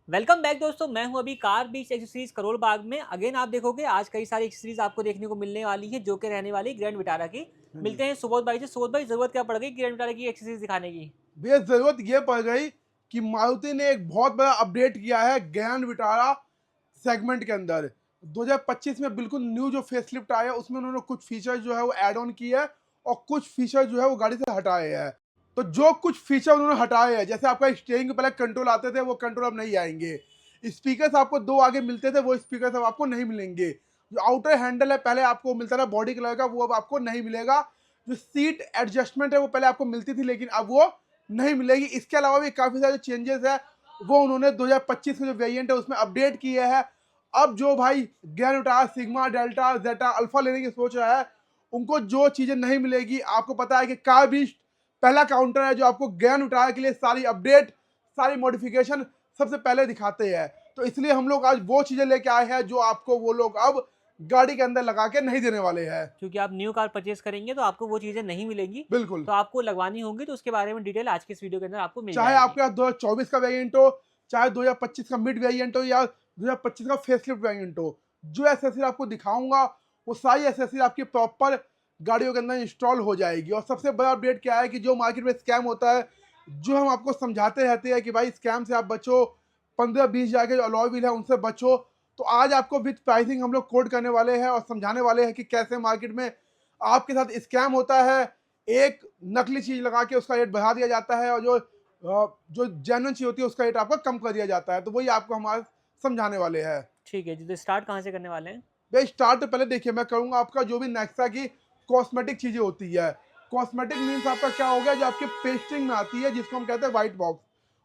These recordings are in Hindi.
वेलकम बैक दोस्तों, मैं हूं अभी कार बीच एक्सेसरीज करोल बाग में। अगेन आप देखोगे आज कई सारी एक्सेसरीज आपको देखने को मिलने वाली है जो कि रहने वाली ग्रैंड विटारा की। हाँ जी। मिलते हैं सुबोध भाई से। सुबोध भाई, जरूरत क्या पड़ गई ग्रैंड विटारा की एक्सेसरीज दिखाने की? भैया जरूरत ये पड़ गई कि मारुति ने एक बहुत बड़ा अपडेट किया है ग्रैंड विटारा सेगमेंट के अंदर। 2025 में बिल्कुल न्यू जो फेसलिफ्ट आया है उसमें उन्होंने कुछ फीचर जो है वो ऐड ऑन किए हैं और कुछ फीचर जो है वो गाड़ी से हटाए हैं। तो जो कुछ फीचर उन्होंने हटाए हैं, जैसे आपका स्टीयरिंग के पहले कंट्रोल आते थे वो कंट्रोल अब नहीं आएंगे। स्पीकर्स आपको दो आगे मिलते थे, वो स्पीकर्स अब आपको नहीं मिलेंगे। जो आउटर हैंडल है पहले आपको मिलता था बॉडी कलर का, वो अब आपको नहीं मिलेगा। जो सीट एडजस्टमेंट है वो पहले आपको मिलती थी लेकिन अब वो नहीं मिलेगी। इसके अलावा भी काफी सारे चेंजेस है वो उन्होंने 2025 का जो वेरिएंट है उसमें अपडेट किए हैं। अब जो भाई ग्रैंड विटारा सिग्मा डेल्टा जेटा अल्फा लेने की सोच रहा है उनको जो चीजें नहीं मिलेगी। आपको पता है कि कार बीस्ट पहला काउंटर है जो आपको ग्रैंड विटारा के लिए सारी अपडेट, सारी मॉडिफिकेशन सबसे पहले दिखाते हैं। तो इसलिए हम लोग आज वो चीजें लेके आए हैं जो आपको वो लोग अब गाड़ी के अंदर लगा के नहीं देने वाले हैं। क्योंकि आप न्यू कार परचेज करेंगे तो आपको वो चीजें नहीं मिलेंगी, बिल्कुल। तो आपको लगवानी होंगी। तो उसके बारे में डिटेल आज की इस वीडियो के अंदर आपको मिल चाहे जाएगी। आपके पास 2024 का वेरिएंट हो, चाहे 2025 का मिड वेरिएंट हो या 2025 का फेसलिफ्ट वेरिएंट हो, जो एसेसरी आपको दिखाऊंगा वो सारी एसेसरी आपकी प्रॉपर गाड़ियों के अंदर इंस्टॉल हो जाएगी। और सबसे बड़ा अपडेट क्या है कि जो मार्केट में स्कैम होता है, जो हम आपको समझाते रहते हैं कि भाई स्कैम से आप बचो, 15-20 हज़ार के जो अलॉय व्हील है उनसे बचो। तो आज आपको विद प्राइसिंग हम लोग कोड करने वाले हैं और समझाने वाले हैं कि कैसे मार्केट में आपके साथ स्कैम होता है। एक नकली चीज लगा के उसका रेट बढ़ा दिया जाता है और जो जेन्युइन चीज होती है उसका रेट आपका कम कर दिया जाता है। तो वही आपको हमारे समझाने वाले हैं। ठीक है जी, तो स्टार्ट कहाँ से करने वाले हैं? भाई स्टार्ट तो पहले देखिए मैं करूंगा आपका जो भी नेक्सा की कॉस्मेटिक चीजें होती है। कॉस्मेटिक मीन्स आपका क्या हो गया, जो आपके पेस्टिंग में आती है जिसको हम कहते हैं व्हाइट बॉक्स।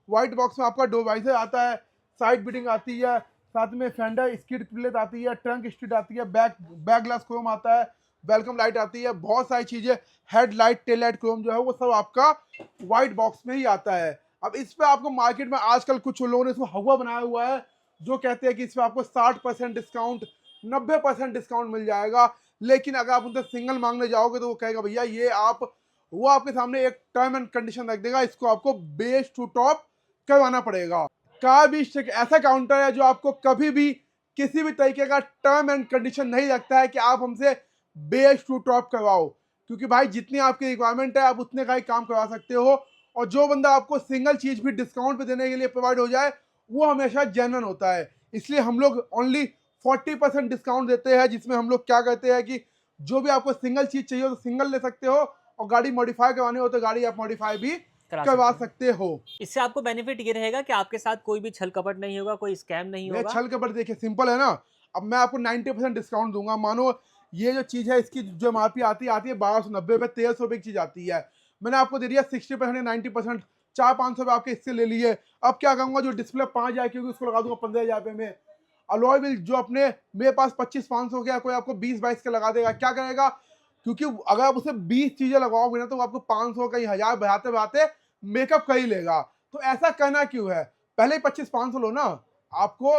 व्हाइट बॉक्स में आपका डिवाइसर आता है, साइड बिटिंग आती है, साथ में फेंडर स्किड प्लेट आती है, ट्रंक स्टिड आती है, बैक ग्लास क्रोम आता है, वेलकम लाइट आती है, बहुत सारी चीजें, head light tail light Chrome जो है वो सब आपका व्हाइट बॉक्स में ही आता है। अब इस पे आपको मार्केट में आजकल कुछ लोगों ने इसको हवा बनाया हुआ है जो कहते हैं कि इस पे आपको 60% डिस्काउंट, 90% डिस्काउंट मिल जाएगा। लेकिन अगर आप उनसे सिंगल मांगने जाओगे तो वो कहेगा भैया ये आप, वो आपके सामने एक टर्म एंड कंडीशन रख देगा, इसको आपको बेस टू टॉप करवाना पड़ेगा। कार भी एक ऐसा काउंटर है जो आपको कभी भी किसी भी तरीके का टर्म एंड कंडीशन नहीं रखता है कि आप हमसे बेस टू टॉप करवाओ, क्योंकि भाई जितनी आपकी रिक्वायरमेंट है आप उतने का ही काम करवा सकते हो। और जो बंदा आपको सिंगल चीज भी डिस्काउंट पे देने के लिए प्रोवाइड हो जाए वो हमेशा जेन्युइन होता है। इसलिए हम लोग ओनली 40% डिस्काउंट देते हैं, जिसमें हम लोग क्या कहते हैं कि जो भी आपको सिंगल चीज चाहिए तो सिंगल ले सकते हो और गाड़ी मॉडिफाई करवानी हो तो गाड़ी आप मॉडिफाई भी करा करवा सकते हैं। सकते हो। इससे आपको बेनिफिट ये रहेगा कि आपके साथ कोई भी छल कपट नहीं होगा, कोई स्कैम नहीं वे होगा। छल कपट देखिए सिंपल है ना। अब मैं आपको 90% डिस्काउंट दूंगा। मानो ये जो चीज है इसकी जो एमआरपी आती है 1290 रुपये, 1300 रुपये की चीज आती है, मैंने आपको दे दिया 60% 90%, 400-500 रुपये आपके इससे ले लिए। अब क्या कहूंगा, जो डिस्प्ले 5,000 की होगी उसको लगा दूंगा 15,000 रुपये में। अलॉय व्हील जो अपने मेरे पास 25-500 का, कोई आपको 20-22 का लगा देगा, क्या करेगा? क्योंकि अगर आप उसे 20 चीजें लगाओगे ना तो वो आपको 500 कहीं 1000 बढ़ाते बढ़ाते मेकअप कर ही लेगा। तो ऐसा करना क्यों है, पहले ही 25-500 लो ना। आपको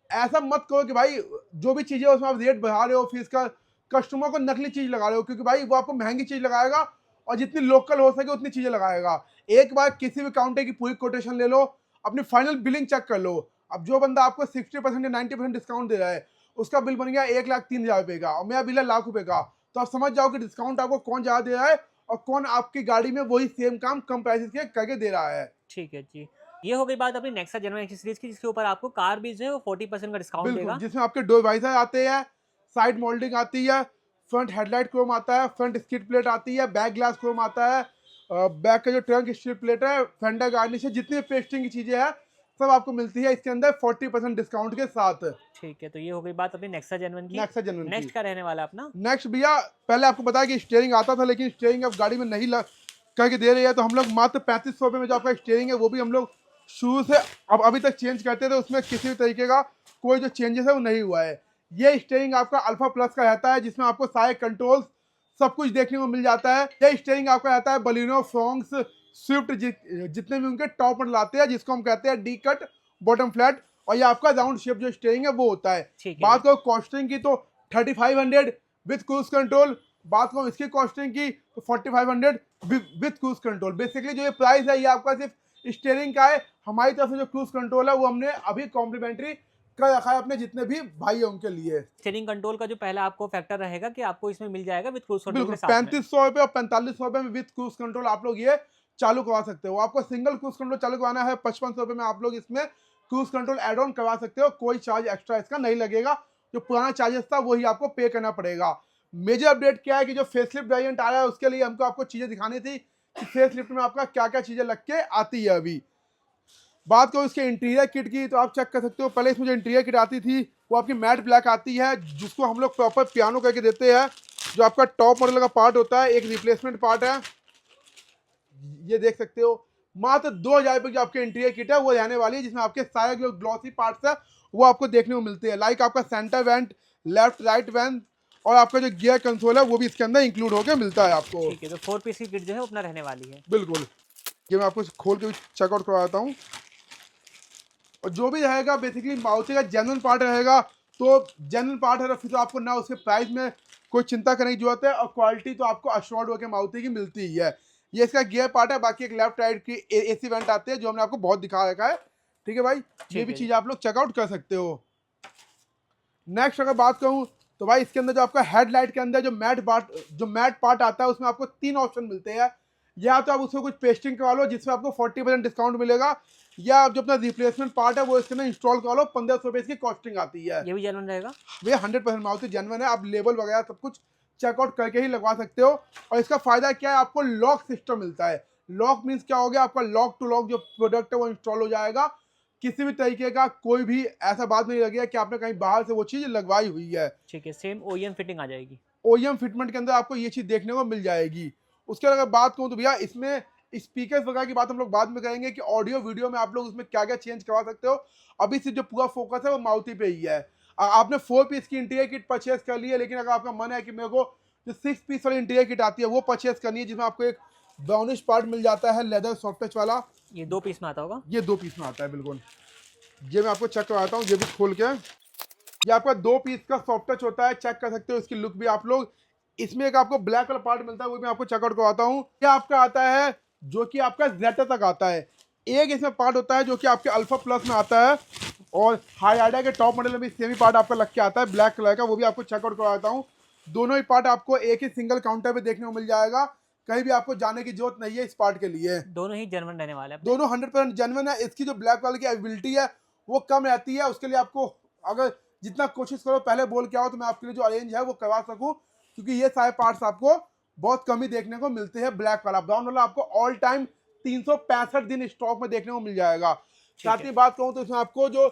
ऐसा मत करो कि भाई जो भी चीजें उसमें आप रेट बढ़ा रहे हो, फिर इसका कस्टमर को नकली चीज लगा रहे हो, क्योंकि भाई वो आपको महंगी चीज लगाएगा और जितनी लोकल हो सके उतनी चीजें लगाएगा। एक बार किसी भी काउंटर की पूरी कोटेशन ले लो, अपनी फाइनल बिलिंग चेक कर लो। अब जो बंदा आपको 60% या 90% डिस्काउंट दे रहा है उसका बिल बन गया 1,03,000 रुपए का और मेरा बिल है लाख रुपए का। तो आप समझ जाओ कि डिस्काउंट आपको कौन ज्यादा दे रहा है और कौन आपकी गाड़ी में वही सेम काम कम प्राइसेस के करके दे रहा है। ठीक है जी। ये हो गई बात अपनी नेक्सा जेनुइन एक्सेसरीज की, जिसके ऊपर आपको कार भी जो है वो 40% का डिस्काउंट बिल्कुल, देगा। जिसमें आपके डोर वाइजर आते हैं, साइड मोल्डिंग आती है, फ्रंट हेडलाइट क्रोम आता है, फ्रंट स्किड प्लेट आती है, बैक ग्लास क्रोम आता है, बैक का जो ट्रंक स्किड प्लेट है, फेंडर गार्निश है, जितनी पेस्टिंग की चीजें हैं सब आपको मिलती है इसके अंदर 40% डिस्काउंट के साथ। ठीक है, तो ये हो गई बात अपनी नेक्सा जेनुइन की। नेक्सा जेन्युइन की। नेक्स्ट क्या रहने वाला है अपना? नेक्स्ट भैया, पहले आपको बताया कि स्टीयरिंग आता था लेकिन स्टीयरिंग अब गाड़ी में नहीं करके दे रही है, तो हम लोग मात्र 3500 रुपये में जो आपका स्टीयरिंग है वो भी हम लोग शुरू से अब अभी तक चेंज करते थे, उसमें किसी भी तरीके का कोई जो चेंजेस है वो नहीं हुआ है। ये स्टीयरिंग आपका अल्फा प्लस का रहता है, जिसमें आपको सारे कंट्रोल्स सब कुछ देखने को मिल जाता है। ये स्टीयरिंग आपका रहता है बलिनो, फ्रोंक्स, स्विफ्ट जितने भी उनके टॉप मॉडल आते हैं, जिसको हम कहते हैं डी कट बॉटम फ्लैट, और ये आपका राउंड शेप जो स्टीयरिंग है वो होता है। ठीक है जी। बात करो कॉस्टिंग की तो 3500 विथ क्रूज कंट्रोल। बात करो इसकी कॉस्टिंग की तो 4500 विथ क्रूज कंट्रोल। बेसिकली जो ये प्राइस है ये आपका सिर्फ स्टीयरिंग का है, हमारी तरफ से जो क्रूज कंट्रोल है वो हमने अभी कॉम्प्लीमेंट्री कर रखा है अपने जितने भी भाई है उनके लिए। स्टीयरिंग कंट्रोल का जो पहला आपको फैक्टर रहेगा कि आपको इसमें मिल जाएगा विद क्रूज कंट्रोल बिल्कुल के साथ में। 3500 रुपये और 4500 रुपये में विद क्रूज कंट्रोल आप लोग ये चालू करवा सकते हो। आपको सिंगल क्रूज कंट्रोल चालू करवाना है 5500 रुपये में आप लोग इसमें क्रूज कंट्रोल एड ऑन करवा सकते हो, कोई चार्ज एक्स्ट्रा इसका नहीं लगेगा, जो पुराना चार्जेस था वही आपको पे करना पड़ेगा। मेजर अपडेट क्या है कि जो फेसलिफ्ट वेरिएंट आया है उसके लिए हमको आपको चीजें दिखानी थी कि फेसलिफ्ट में आपका क्या क्या चीजें लग के आती है। अभी बात करो इसके इंटीरियर किट की तो आप चेक कर सकते हो, पहले इसमें जो इंटीरियर किट आती थी वो आपकी मैट ब्लैक आती है, जिसको हम लोग प्रॉपर पियानो करके देते हैं। जो आपका टॉप मॉडल का पार्ट होता है एक रिप्लेसमेंट पार्ट है, ये देख सकते हो। मात्र 2000 रुपये की आपके इंटीरियर किट है वो रहने वाली है, जिसमें आपके सारे जो ग्लॉसी पार्ट्स है वो आपको देखने को मिलते हैं, लाइक आपका centre went, left right went और आपका जो गियर कंसोल है वो भी इसके अंदर इंक्लूड होकर मिलता है आपको। ठीक है, तो 4 पीस की किट जो है वो अपना रहने वाली है। बिल्कुल, ये मैं आपको खोल के चेकआउट करवाता हूँ। और जो भी रहेगा बेसिकली मारुति का जेन्युइन पार्ट रहेगा, तो जेन्युइन पार्ट है फिर तो आपको ना उसके प्राइस में कोई चिंता करने की जरूरत है, और क्वालिटी तो आपको अश्योर्ड होकर मारुति की मिलती ही है। ये इसका गियर पार्ट है, बाकी एक लेफ्ट राइट की एसी वेंट आते हैं जो हमने आपको बहुत दिखा रखा है। ठीक है भाई, ये भी चीज़ आप लोग चेकआउट कर सकते हो। नेक्स्ट अगर बात करूँ तो भाई इसके अंदर जो आपका हेडलाइट के अंदर जो मैट पार्ट आता है उसमें आपको 3 ऑप्शन मिलते हैं। या तो आप उसमें कुछ पेस्टिंग करवा लो जिसमें आपको 40% डिस्काउंट मिलेगा, या आप जो अपना रिप्लेसमेंट पार्ट है वो इसके अंदर इंस्टॉल करवा लो, 1500 रुपये इसकी कॉस्टिंग आती है। ये भी जेन्युइन रहेगा भैया 100% मारुति जेन्युइन है, आप लेबल वगैरह सब कुछ चेकआउट करके ही लगवा सकते हो। और इसका फायदा क्या है, आपको लॉक सिस्टम मिलता है। लॉक मीन्स क्या हो गया, आपका लॉक टू लॉक जो प्रोडक्ट है वो इंस्टॉल हो जाएगा, किसी भी तरीके का कोई भी ऐसा बात नहीं लगेगा कि आपने कहीं बाहर से वो चीज़ लगवाई हुई है। ठीक है, सेम ओईएम फिटिंग आ जाएगी। ओईएम फिटमेंट के अंदर आपको ये चीज़ देखने को मिल जाएगी। उसके अगर बात करूँ तो भैया इसमें स्पीकर्स वगैरह की बात हम लोग बाद में करेंगे कि ऑडियो वीडियो में आप लोग उसमें क्या क्या चेंज करवा सकते हो। अभी से जो पूरा फोकस है वो मारुति पे ही है। आपने 4 पीस की इंटीरियर किट परचेज कर ली है, लेकिन अगर आपका मन है कि मेरे को जो 6 पीस वाली इंटीरियर किट आती है वो परचेज करनी है, जिसमें आपको एक ब्राउनिश पार्ट मिल जाता है लेदर सॉफ्ट टच वाला, ये 2 पीस में आता होगा। ये 2 पीस में आता है बिल्कुल। ये मैं आपको चेक करवाता हूँ, ये भी खोल के। ये आपका 2 पीस का सॉफ्ट टच होता है, चेक कर सकते हो इसकी लुक भी आप लोग। इसमें एक आपको ब्लैक वाला पार्ट मिलता है, वो भी मैं आपको चेकआउट करवाता हूँ। ये आपका आता है जो कि आपका जेटा तक आता है। एक इसमें पार्ट होता है जो कि आपके अल्फा प्लस में आता है, और हाईआइडा के टॉप मॉडल में भी सेम ही पार्ट आपका लग के आता है ब्लैक कलर का, वो भी आपको चेकआउट करवाता हूँ। दोनों ही पार्ट आपको एक ही सिंगल काउंटर पे देखने को मिल जाएगा, कहीं भी आपको जाने की जरूरत नहीं है इस पार्ट के लिए। दोनों ही जेन्युइन रहने वाले हैं। दोनों 100% जेन्युइन है। इसकी जो ब्लैक वाले की अवेलेबिलिटी है वो कम रहती है, उसके लिए आपको अगर जितना कोशिश करो पहले बोल के आओ तो मैं आपके लिए जो अरेंज है वो करवा सकूं, क्योंकि ये सारे पार्ट्स आपको बहुत कम ही देखने को मिलते हैं। ब्लैक वाला, ब्राउन वाला आपको ऑल टाइम 365 दिन स्टॉक में देखने को मिल जाएगा। साथ ही बात कहूँ तो इसमें आपको जो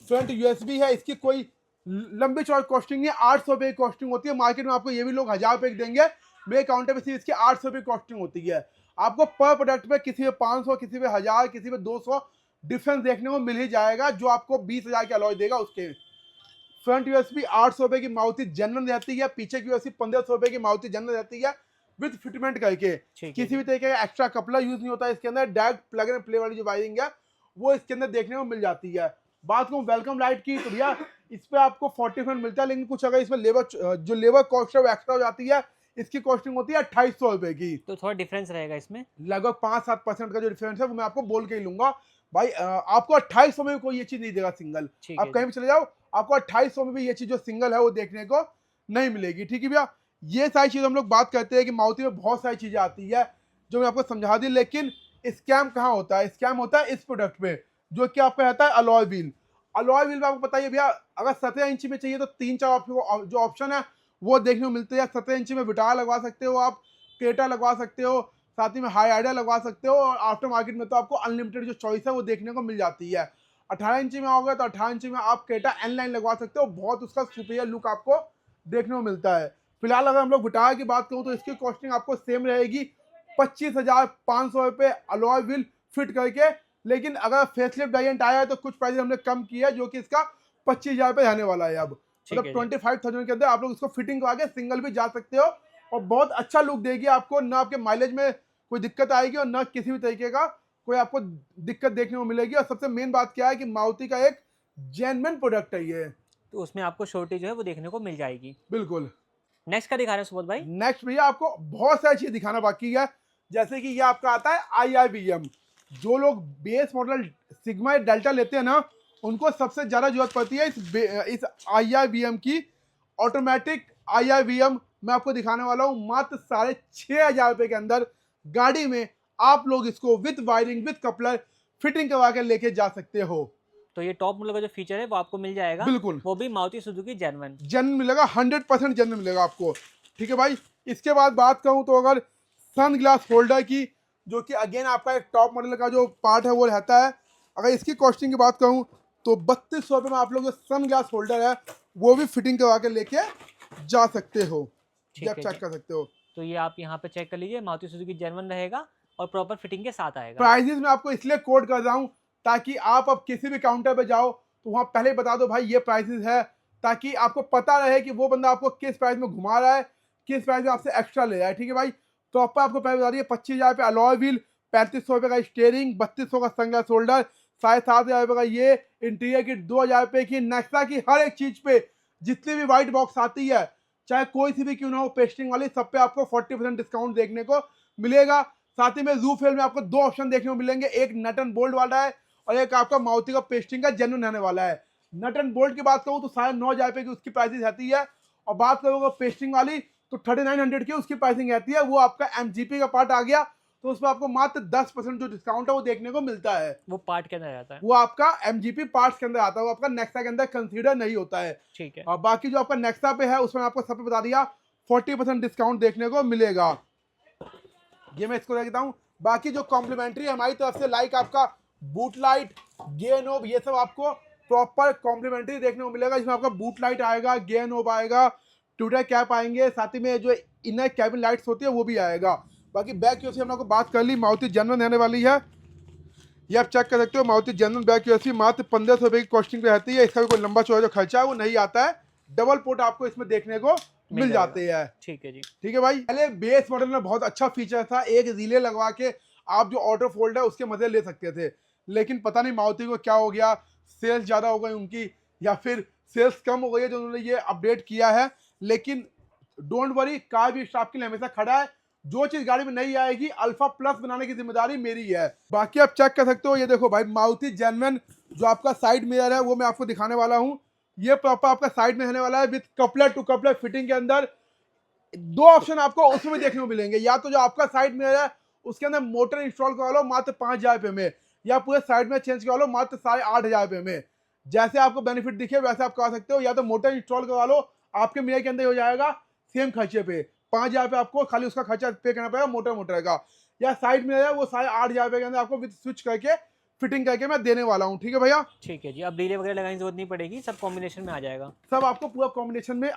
फ्रंट यूएसबी है इसकी कोई लंबी चौड़ी कॉस्टिंग नहीं है, 800 रुपये की कॉस्टिंग होती है। मार्केट में आपको ये भी लोग 1000 रुपये की देंगे, मेरे काउंटर पे सिर्फ इसकी 800 रुपये कॉस्टिंग होती है। आपको पर प्रोडक्ट में किसी में 500, किसी में 1000, किसी में 200 डिफरेंस देखने को मिल ही जाएगा, जो आपको 20,000 का अलॉय देगा। उसके फ्रंट यूएसबी 800 रुपये की मारुति जेन्युइन रहती है, पीछे की यूएसबी 1500 रुपये की मारुति जेन्युइन रहती है विद फिटमेंट करके। किसी भी तरीके का एक्स्ट्रा कपड़ा यूज नहीं होता इसके अंदर, डायरेक्ट प्लग एंड प्ले वाली जो वायरिंग है वो इसके अंदर देखने को मिल जाती है। बात करूँ वेलकम लाइट की तो भैया इस पर आपको 40% मिलता है, लेकिन कुछ अगर इसमें लेबर कॉस्ट है वो एक्स्ट्रा हो जाती है। इसकी कॉस्टिंग होती है 2800 रुपये की, तो थोड़ा डिफरेंस रहेगा इसमें, लगभग 5-7% का जो डिफरेंस है वो मैं आपको बोल के ही लूंगा। भाई आपको 2800 में कोई ये चीज नहीं देगा सिंगल, आप कहीं भी चले जाओ आपको 2800 में भी ये चीज जो सिंगल है वो देखने को नहीं मिलेगी। ठीक है भैया, ये सारी चीज हम लोग बात करते हैं कि मारुति में बहुत सारी चीजें आती है जो मैं आपको समझा दी, लेकिन स्कैम कहाँ होता है? स्कैम होता है इस प्रोडक्ट पे, जो कि आपका रहता है अलॉय व्हील। अलॉय व्हील में आपको पता ही है भैया, अगर 17 इंच में चाहिए तो 3-4 जो ऑप्शन है वो देखने को मिलते हैं। 17 इंच में विटारा लगवा सकते हो, आप क्रेटा लगवा सकते हो, साथ ही में हाई आइडिया लगवा सकते हो, और आफ्टर मार्केट में तो आपको अनलिमिटेड जो चॉइस है वो देखने को मिल जाती है। 18 इंच में आओगे तो 18 इंच में आप क्रेटा एन लाइन लगवा सकते हो, बहुत उसका सुपीरियर लुक आपको देखने को मिलता है। फिलहाल अगर हम लोग विटारा की बात करूँ तो इसकी कॉस्टिंग आपको सेम रहेगी 25,500 रुपये अलॉय व्हील फिट करके, लेकिन अगर फेसलिफ्ट वेरिएंट आया है तो कुछ प्राइस हमने कम किया है, जो कि इसका 25,000 रुपये रहने वाला है। अब मतलब 25,000 के अंदर आप लोग इसको फिटिंग करवा के सिंगल भी जा सकते हो, और बहुत अच्छा लुक देगी आपको, ना आपके माइलेज में कोई दिक्कत आएगी और ना किसी भी तरीके का कोई आपको दिक्कत देखने को मिलेगी। और सबसे मेन बात क्या है कि मारुति का एक जेन्युइन प्रोडक्ट है ये, तो उसमें आपको शॉर्टेज जो है वो देखने को मिल जाएगी। बिल्कुल। नेक्स्ट का दिखा रहे हैं सुबोध भाई? नेक्स्ट भैया आपको बहुत सारी चीज दिखाना बाकी है, जैसे कि ये आपका आता है IRVM, जो लोग बेस मॉडल सिग्मा या डेल्टा लेते हैं ना, उनको सबसे ज़्यादा जरूरत पड़ती है इस IRVM की। ऑटोमेटिक IRVM मैं आपको दिखाने वाला हूँ मात्र 6,500 रुपये के अंदर। गाड़ी में आप लोग इसको with wiring with coupler fitting करवा के लेके जा सकते हो। तो ये टॉप मॉडल का जो फीचर है वो आपको मिल जाएगा, बिल्कुल वो भी मारुति सुजुकी जेन्युइन। जेन्युइन मिलेगा, 100% जेन्युइन मिलेगा आपको। ठीक है भाई, इसके बाद बात करूं तो अगर सन ग्लास होल्डर की, जो कि अगेन आपका एक टॉप मॉडल का जो पार्ट है वो रहता है, अगर इसकी कॉस्टिंग की बात करूं तो 3200 रुपये में आप लोग जो सन ग्लास होल्डर है वो भी फिटिंग करवा के लेके जा सकते हो। ये आप चेक कर सकते हो। तो ये आप यहाँ पे चेक कर लीजिए, मारुति सुजुकी जेन्युइन रहेगा और प्रॉपर फिटिंग के साथ आएगा। प्राइजेस मैं आपको इसलिए कोड कर रहा हूँ ताकि आप अब किसी भी काउंटर पे जाओ तो वहाँ पहले बता दो भाई ये प्राइसेस है, ताकि आपको पता रहे कि वो बंदा आपको किस प्राइस में घुमा रहा है, किस प्राइस में आपसे एक्स्ट्रा ले रहा है। ठीक है भाई, तो आपको आपको पहले बता रही है 25,000 रुपये अलॉय व्हील, 3500 रुपये का स्टेयरिंग, 3200 का सनग्लास होल्डर, 7,500 रुपये का ये इंटीरियर किट, 2,000 रुपये की नेक्सा की हर एक चीज पे जितनी भी व्हाइट बॉक्स आती है, चाहे कोई सी भी क्यों ना हो पेस्टिंग वाली, सब पे आपको 40% डिस्काउंट देखने को मिलेगा। साथ ही में रूफ रेल में आपको 2 ऑप्शन देखने को मिलेंगे, एक नट एंड बोल्ट वाला है और एक आपका मारुति का पेस्टिंग का जेन्युइन रहने वाला है। नट एंड बोल्ट की बात करूँ तो 9,500 रुपये की उसकी प्राइसिंग रहती है, और बात करोगे पेस्टिंग वाली तो 3900 की उसकी प्राइसिंग रहती है। वो आपका MGP का पार्ट आ गया, तो उसमें आपको मात्र 10% जो डिस्काउंट है वो देखने को मिलता है। वो पार्ट के अंदर आता है, वो आपका MGP पार्ट्स के अंदर आता है, वो आपका नेक्सा के अंदर कंसीडर नहीं होता है। ठीक है। और बाकी जो आपका नेक्सा पे है उसमें आपको सब पे बता दिया 40% डिस्काउंट देखने को मिलेगा। ये मैं इसको देता हूँ। बाकी जो कॉम्प्लीमेंट्री हमारी तरफ से, लाइक आपका बूट लाइट, गे नोब, ये सब आपको प्रॉपर कॉम्प्लीमेंट्री देखने को मिलेगा, जिसमें आपका बूट लाइट आएगा, गे नोब आएगा, ट्यूटर कैप आएंगे, साथ ही में जो इनर कैबिन लाइट्स होती है वो भी आएगा। बाकी बैक की हमने आपको बात कर ली, मारुति जेन्युइन रहने वाली है। ये आप चेक कर सकते हो, मारुति जेन्युइन बैक की मात्र 1500 रुपये की कॉस्टिंग पे रहती है। इसका भी कोई लंबा चौड़ा जो खर्चा है वो नहीं आता है। डबल पोर्ट आपको इसमें देखने को मिल जाते हैं। ठीक है जी। ठीक है भाई, पहले बेस मॉडल में बहुत अच्छा फीचर था, एक रिले लगवा के आप जो ऑटो फोल्ड है उसके मजे ले सकते थे, लेकिन पता नहीं मारुति को क्या हो गया, सेल्स ज्यादा हो गई उनकी या फिर सेल्स कम हो गई है जो उन्होंने ये अपडेट किया है। लेकिन डोंट वरी, कार भी स्टाफ के लिए हमेशा खड़ा है। जो चीज गाड़ी में नहीं आएगी अल्फा प्लस बनाने की जिम्मेदारी मेरी है। बाकी आप चेक कर सकते हो, ये देखो भाई मारुति जेन्युइन जो आपका साइड मिरर है वो मैं आपको दिखाने वाला हूँ। ये प्रॉपर आपका साइड में रहने वाला है with coupler to coupler fitting के अंदर। 2 ऑप्शन आपको उसमें देखने को मिलेंगे, या तो जो आपका साइड मिरर है उसके अंदर मोटर इंस्टॉल करवा लो मात्र 5,000 रुपये में, या पूरे साइड में चेंज करवा लो मात्र 8,500 रुपये में। जैसे आपको बेनिफिट दिखे वैसे आप करा सकते हो, या तो मोटर इंस्टॉल करवा लो, आपके मिरर के अंदर हो जाएगा सेम खर्चे पे, 5,000 रुपये आपको खाली उसका खर्चा पे करना पड़ेगा मोटर का। या साइड मिरर है वो 8,500 रुपये के अंदर आपको विद स्विच करके फिटिंग करके मैं देने वाला हूँ। ठीक है भैया, ठीक है जी। अब रिले वगैरह लगाने की जरूरत नहीं पड़ेगी, सब कॉम्बिनेशन में आ जाएगा, सब आपको पूरा कॉम्बिनेशन में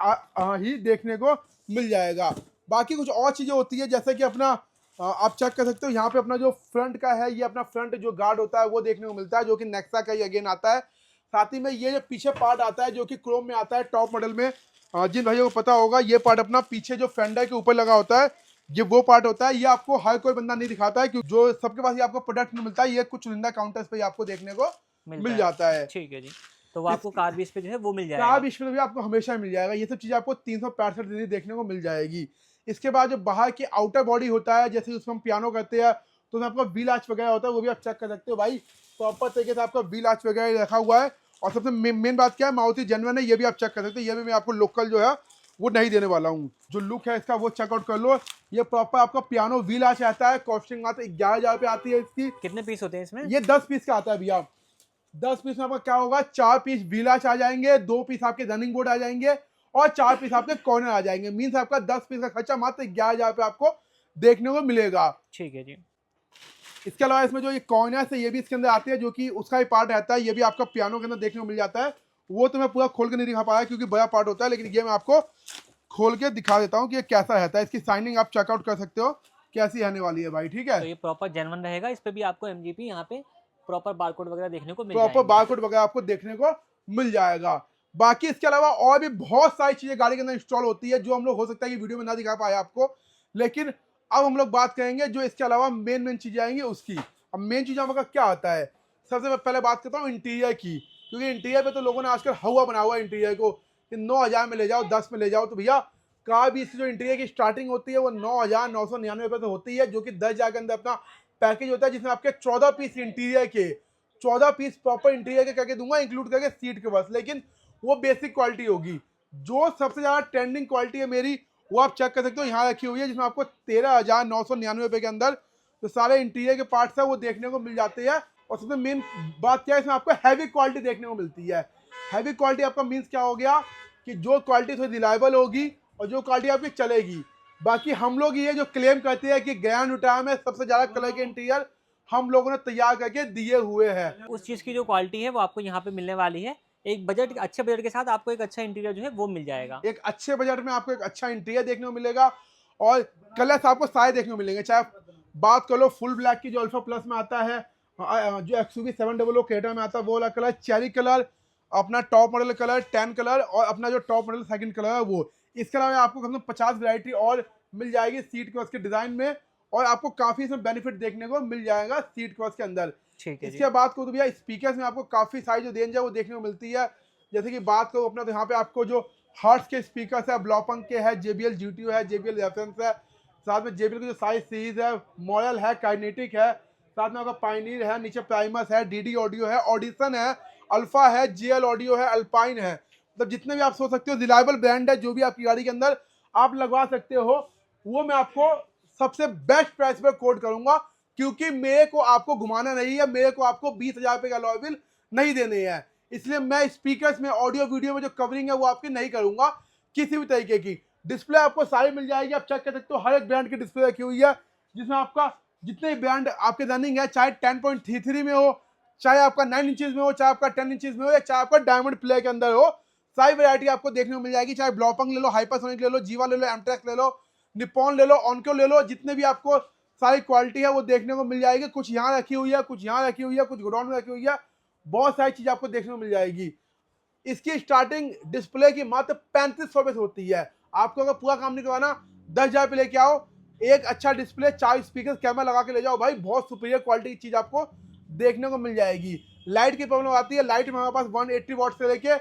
ही देखने को मिल जाएगा। बाकी कुछ और चीजें होती है, जैसे कि अपना आप चेक कर सकते हो यहाँ पे अपना जो फ्रंट का है, ये अपना फ्रंट जो गार्ड होता है वो देखने को मिलता है, जो कि नेक्सा का ही अगेन आता है। साथ ही में ये जो पीछे पार्ट आता है जो कि क्रोम में आता है टॉप मॉडल में, जिन भाइयों को पता होगा ये पार्ट अपना पीछे जो फेंडर के ऊपर लगा होता है, ये वो पार्ट होता है। ये आपको हर कोई बंदा नहीं दिखाता है, क्योंकि जो सबके पास ये आपको प्रोडक्ट नहीं मिलता है, ये कुछ चुनिंदा काउंटर्स पे आपको देखने को मिल जाता है। ठीक है जी। तो वो आपको कार बीस पे जो है वो मिल जाएगा, कार बीच में भी आपको हमेशा मिल जाएगा। ये सब चीजें आपको 365 दिन देखने को मिल जाएगी। इसके बाद जो बाहर की आउटर बॉडी होता है, जैसे उसमें हम पियानो करते हैं तो आपका व्हील आर्च वगैरह होता है, वो भी आप चेक कर सकते हो भाई। प्रॉपर तरीके से आपका व्हील आर्च वगैरह रखा हुआ है। और सबसे मेन बात क्या है, मारुति जेन्युइन है, ये भी आप चेक कर सकते हो। ये भी मैं आपको लोकल जो है वो नहीं देने वाला हूँ, जो लुक है इसका वो चेकआउट कर लो। ये प्रॉपर आपका पियानो व्हील आर्च आता है, कॉस्टिंग मात्र 11,000 रुपये आती है इसकी। कितने पीस होते हैं इसमें? ये 10 पीस का आता है भैया। 10 पीस में आपका क्या होगा, 4 पीस व्हील आर्च आ जाएंगे, 2 पीस आपके रनिंग बोर्ड आ जाएंगे और 4 पीस आपके कॉर्नर आ जाएंगे। मींस आपका 10 पीस का खर्चा मात्र 11,000 रुपये आपको देखने को मिलेगा। ठीक है जी। इसके अलावा इसमें जो ये कॉर्नर्स है ये भी इसके अंदर आते हैं, जो कि उसका ही पार्ट रहता है। ये भी आपका पियानो के अंदर देखने को मिल जाता है। वो तो मैं पूरा खोल के नहीं दिखा पाया क्योंकि बड़ा पार्ट होता है, लेकिन ये मैं आपको खोल के दिखा देता हूँ कि ये कैसा रहता है। इसकी साइनिंग आप चेकआउट कर सकते हो कैसी आने वाली है भाई। ठीक है, तो ये प्रॉपर जेन्युइन रहेगा, इस पे भी आपको MGP यहाँ पे प्रॉपर बारकोड वगैरह देखने को मिल प्रॉपर बारकोड वगैरह आपको देखने को मिल जाएगा। बाकी इसके अलावा और भी बहुत सारी चीजें गाड़ी के अंदर इंस्टॉल होती है, जो हम लोग हो सकता है कि वीडियो में ना दिखा पाए आपको, लेकिन अब हम लोग बात करेंगे जो इसके अलावा मेन चीजें आएंगी उसकी। अब मेन चीज हमारा क्या आता है, सबसे पहले बात करता हूँ इंटीरियर की, क्योंकि इंटीरियर पे तो लोगों ने आजकल हवा बना हुआ है इंटीरियर को कि 9,000 में ले जाओ, 10 में ले जाओ। तो भैया कार भी इसकी जो इंटीरियर की स्टार्टिंग होती है वो 9,999 रुपये से होती है, जो कि 10,000 के अंदर अपना पैकेज होता है जिसमें आपके 14 पीस इंटीरियर के, 14 पीस प्रॉपर इंटीरियर के करके दूंगा, इंक्लूड करके सीट के बस, लेकिन वो बेसिक क्वालिटी होगी। जो सबसे ज़्यादा ट्रेंडिंग क्वालिटी है मेरी, वो आप चेक कर सकते हो, यहाँ रखी हुई है, जिसमें आपको 13,999 रुपये के अंदर जो सारे इंटीरियर के पार्ट्स है वो देखने को मिल जाते हैं। और सबसे मेन बात क्या है, इसमें आपको हैवी क्वालिटी देखने को मिलती है। हैवी क्वालिटी आपका मीन्स क्या हो गया कि जो क्वालिटी थोड़ी रिलायबल होगी और जो क्वालिटी आपकी चलेगी। बाकी हम लोग ये जो क्लेम करते हैं कि ग्रैंड उटाया में सबसे ज़्यादा कलर के इंटीरियर हम लोगों ने तैयार करके दिए हुए हैं। उस चीज़ की जो क्वालिटी है वो आपको यहाँ पे मिलने वाली है। एक बजट, अच्छे बजट के साथ आपको एक अच्छा इंटीरियर जो है वो मिल जाएगा। एक अच्छे बजट में आपको एक अच्छा इंटीरियर देखने को मिलेगा और कलर्स आपको सारे देखने को मिलेंगे। चाहे आप बात कर लो फुल ब्लैक की जो अल्फा प्लस में आता है, जो XUV 700 क्रेटा में आता है वो वाला कलर, चेरी कलर, अपना top model colour, tan colour, और अपना जो टॉप मॉडल सेकंड कलर है वो। इसके अलावा आपको कम से कम 50 वैरायटी और मिल जाएगी सीट कवर्स के डिजाइन में, और आपको काफी इसमें बेनिफिट देखने को मिल जाएगा सीट कवर्स के अंदर। ठीक है। इसके बाद को तो भैया स्पीकर्स में आपको काफी सारी जो रेंज है वो देखने को मिलती है। जैसे कि बात करो अपना, तो यहाँ पे आपको जो हर्ट्स के स्पीकर्स है, ब्लॉपंग के है, JBL GTO है, JBL रेफरेंस है, साथ में JBL की जो साइज सीरीज है, मॉडल है, काइनेटिक है, साथ में आपका पायनियर है, नीचे प्राइमस है, DD ऑडियो है, ऑडिशन है, अल्फा है, JL ऑडियो है, अल्पाइन है। मतलब जितने भी आप सोच सकते हो रिलायबल ब्रांड है जो भी आपकी गाड़ी के अंदर आप लगवा सकते हो, वो मैं आपको सबसे बेस्ट प्राइस पर कोट करूंगा, क्योंकि मेरे को आपको घुमाना नहीं है, मेरे को आपको 20,000 रुपये का अलॉय बिल नहीं देने हैं। इसलिए मैं स्पीकर्स में, ऑडियो वीडियो में जो कवरिंग है वो आपकी नहीं करूंगा किसी भी तरीके की। डिस्प्ले आपको सारी मिल जाएगी, आप चेक कर सकते हो, हर एक ब्रांड की डिस्प्ले रखी हुई है, जिसमें आपका जितने ब्रांड आपके रनिंग है, चाहे 10.33 में हो, चाहे आपका 9 इंचेस में हो, चाहे आपका 10 इंचेस में हो, या चाहे आपका डायमंड प्ले के अंदर हो, सारी वैरायटी आपको देखने को मिल जाएगी। चाहे ब्लॉपंग ले लो, हाइपरसोनिक ले लो, जीवा ले लो, एमटेक्स ले लो, निपॉन ले लो, ऑनको ले लो, जितने भी आपको सारी क्वालिटी है वो देखने को मिल जाएगी। कुछ यहाँ रखी हुई है, कुछ यहाँ रखी हुई है, कुछ गोडाउन में रखी हुई है, बहुत सारी चीज़ आपको देखने को मिल जाएगी। इसकी स्टार्टिंग डिस्प्ले की मात्र 3500 रुपये से होती है। आपको अगर पूरा काम नहीं करवाना, 10,000 रुपये लेके आओ, एक अच्छा डिस्प्ले, 4 स्पीकर, कैमरा लगा के ले जाओ भाई, बहुत सुपीरियर क्वालिटी की चीज़ आपको देखने को मिल जाएगी। लाइट की प्रॉब्लम आती है, लाइट में हमारे पास 180 वॉट से लेके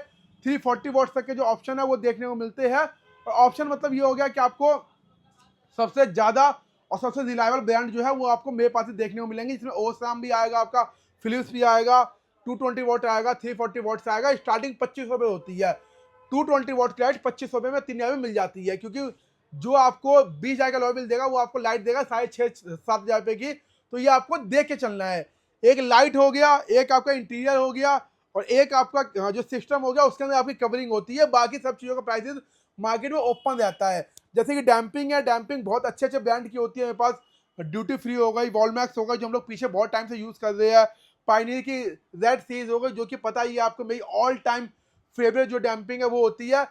340 वॉट तक के जो ऑप्शन है वो देखने को मिलते हैं। और ऑप्शन मतलब ये हो गया कि आपको सबसे ज़्यादा और सबसे रिलायबल ब्रांड जो है वो आपको मेरे पास देखने को मिलेंगे, जिसमें ओसाम भी आएगा, आपका फिलिप्स भी आएगा, 220 वॉट आएगा, 340 वॉट से आएगा। स्टार्टिंग 2500 रुपये होती है। 220 वॉट की लाइट 2500 रुपये में 3,000 में मिल जाती है, क्योंकि जो आपको 20,000 का अलॉय बिल देगा वो आपको लाइट देगा 6,500-7,000 रुपये की। तो ये आपको देख के चलना है। एक लाइट हो गया, एक आपका इंटीरियर हो गया, और एक आपका जो सिस्टम हो गया, उसके अंदर आपकी कवरिंग होती है। बाकी सब चीज़ों का प्राइसेस मार्केट में ओपन रहता है। जैसे कि डैम्पिंग है, डैम्पिंग बहुत अच्छे अच्छे ब्रांड की होती है मेरे पास। ड्यूटी फ्री हो गई, वॉलमैक्स हो गई जो हम लोग पीछे बहुत टाइम से यूज़ कर रहे हैं, पायनियर की रेड सीरीज हो गई जो कि पता ही है आपको, मेरी ऑल टाइम फेवरेट जो डैम्पिंग है वो होती है।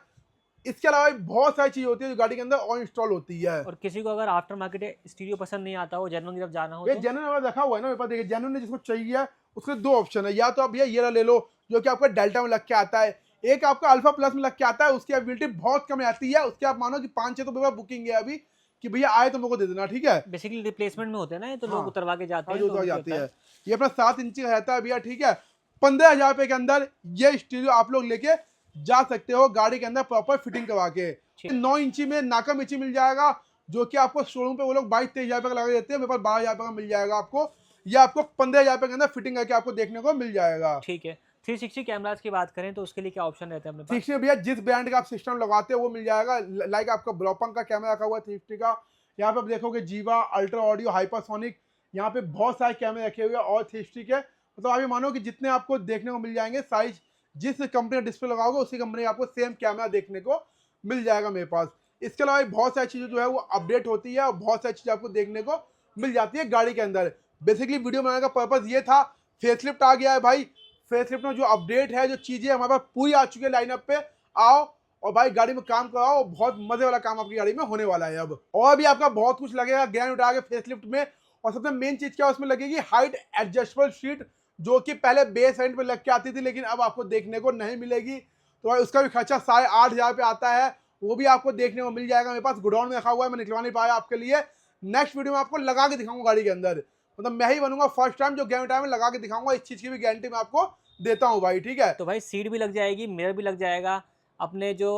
इसके अलावा बहुत सारी चीज़ होती है जो गाड़ी के अंदर ऑन इंस्टॉल होती है। और किसी को अगर आफ्टर मार्केट स्टीरियो पसंद नहीं आता हो, जेन्युइन की तरफ जाना हो, ये तो जेन्युइन वाला रखा हुआ है ना मेरे पास। देखिए जेन्युइन में जिसको चाहिए उसके 2 ऑप्शन है, या तो आप भैया ये ले लो जो कि आपका डेल्टा में लग के आता है, एक आपका अल्फा प्लस में लग के आता है, उसकी अवेलेबिलिटी बहुत कम आती है, उसके आप मानो कि 5-6 तो मेरे बुकिंग है अभी कि भैया आए तो मेरे को दे देना, ठीक है। बेसिकली रिप्लेसमेंट में होते हैं ना ये, तो लोग हाँ, उतरवा के जाते हैं, जो तो तो उनकी जाती होता है। ये अपना 7 इंची का रहता है भैया, ठीक है। 15,000 रुपये के अंदर ये स्टीरियो आप लोग लेके जा सकते हो गाड़ी के अंदर प्रॉपर फिटिंग करवा के। 9 इंची में नाकम इंची मिल जाएगा, जो कि आपको शोरूम पे वो लोग 22-23,000 रुपये का लगा देते हैं, मेरे पास 12,000 रुपये का मिल जाएगा आपको। ये आपको 15,000 रुपये के अंदर फिटिंग करके आपको देखने को मिल जाएगा। ठीक है। 360 कैमरास की बात करें तो उसके लिए क्या ऑप्शन रहते हैं अपने पास? 360 भैया जिस ब्रांड का आप सिस्टम लगाते हो वो मिल जाएगा। लाइक आपका ब्लॉपंग का कैमरा रखा हुआ है 360 का, यहाँ पे आप देखोगे जीवा, अल्ट्रा ऑडियो, हाइपरसोनिक, यहाँ पे बहुत सारे कैमरे रखे हुए हैं और 360 के। मतलब आप ये मानो कि जितने आपको देखने को मिल जाएंगे, साइज जिस कंपनी का डिस्प्ले लगाओगे उसी कंपनी का आपको सेम कैमरा देखने को मिल जाएगा मेरे पास। इसके अलावा बहुत सारी चीज़ें जो है वो अपडेट होती है और बहुत सारी चीज़ें आपको देखने को मिल जाती है गाड़ी के अंदर। बेसिकली वीडियो बनाने का पर्पज़ ये था, फेसलिफ्ट आ गया है भाई, फेसलिफ्ट में जो अपडेट है, जो चीज़ें हमारे पास पूरी आ चुकी है लाइनअप पे, आओ और भाई गाड़ी में काम कराओ, बहुत मजे वाला काम आपकी गाड़ी में होने वाला है अब। और भी आपका बहुत कुछ लगेगा ग्रैंड उठा के फेसलिफ्ट में। और सबसे मेन चीज़ क्या उसमें लगेगी, हाइट एडजस्टेबल सीट, जो कि पहले बेस एंड पे लग के आती थी लेकिन अब आपको देखने को नहीं मिलेगी। तो भाई उसका भी खर्चा 8,500 पे आता है, वो भी आपको देखने को मिल जाएगा। मेरे पास गोडाउन में रखा हुआ है, मैं निकलवा नहीं पाया आपके लिए। नेक्स्ट वीडियो में आपको लगा के दिखाऊंगा गाड़ी के अंदर, मतलब मैं ही बनूंगा फर्स्ट टाइम जो ग्रैंड टाइम में लगा के दिखाऊंगा। इस चीज़ की भी गारंटी मैं आपको देता हूँ भाई, ठीक है। तो भाई सीट भी लग जाएगी, मिरर भी लग जाएगा, अपने जो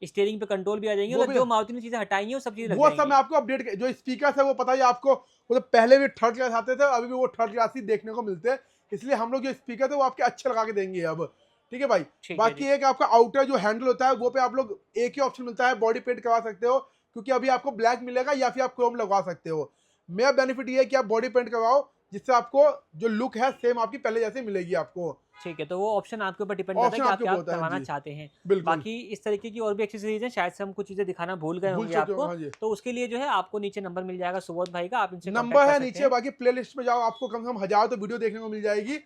स्टीयरिंग पे कंट्रोल भी आ जाएंगे, वो और भी- जो मारुति ने चीजें हटाई हैं वो सब चीजें लग वो सब मैं जाएंगी। आपको अपडेट, जो स्पीकर है वो पता ही है आपको, वो तो पहले भी थर्ड क्लास आते थे, अभी भी वो थर्ड क्लास ही देखने को मिलते हैं, इसलिए हम लोग जो स्पीकर थे वो आपके अच्छे लगा के देंगे अब। ठीक है भाई। ठीक है बाकी जी। एक आपका आउटर जो हैंडल होता है वो पे आप लोग एक ही ऑप्शन मिलता है, बॉडी पेंट करवा सकते हो, क्योंकि अभी आपको ब्लैक मिलेगा या फिर आप क्रोम लगवा सकते हो। मेरा बेनिफिट ये है कि आप बॉडी पेंट करवाओ, जिससे आपको जो लुक है सेम आपकी पहले जैसे मिलेगी आपको। ठीक है, तो वो ऑप्शन आपके ऊपर डिपेंड करता है ऑप्शन कि आप आपके क्या ऊपर होता है, हाँ करवाना जी, चाहते हैं। बिल्कुल। बाकी इस तरीके की और भी एक्सेसरीज हैं, शायद से हम कुछ चीज़ें दिखाना भूल गए भूल होंगे चुके हो, आपको, हाँ जी। तो उसके लिए जो है आपको नीचे नंबर मिल जाएगा सुबोध भाई का, आप इनसे कॉन्टैक्ट नंबर कर है सकते नीचे, हैं। बाकी प्लेलिस्ट में जाओ, आपको कम से कम 1000 तो वीडियो देखने को मिल जाएगी।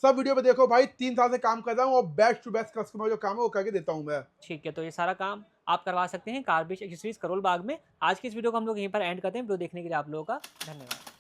सब वीडियो पे देखो भाई, 3 साल से काम कर रहा हूँ और बेस्ट टू बेस्ट कस्टमर जो काम है वो करके देता हूँ मैं। ठीक है, तो ये सारा काम आप करवा सकते हैं car base accessories Karol Bagh में। आज की इस वीडियो को हम लोग यहीं पर एंड करते हैं। वीडियो देखने के लिए आप लोगों का धन्यवाद।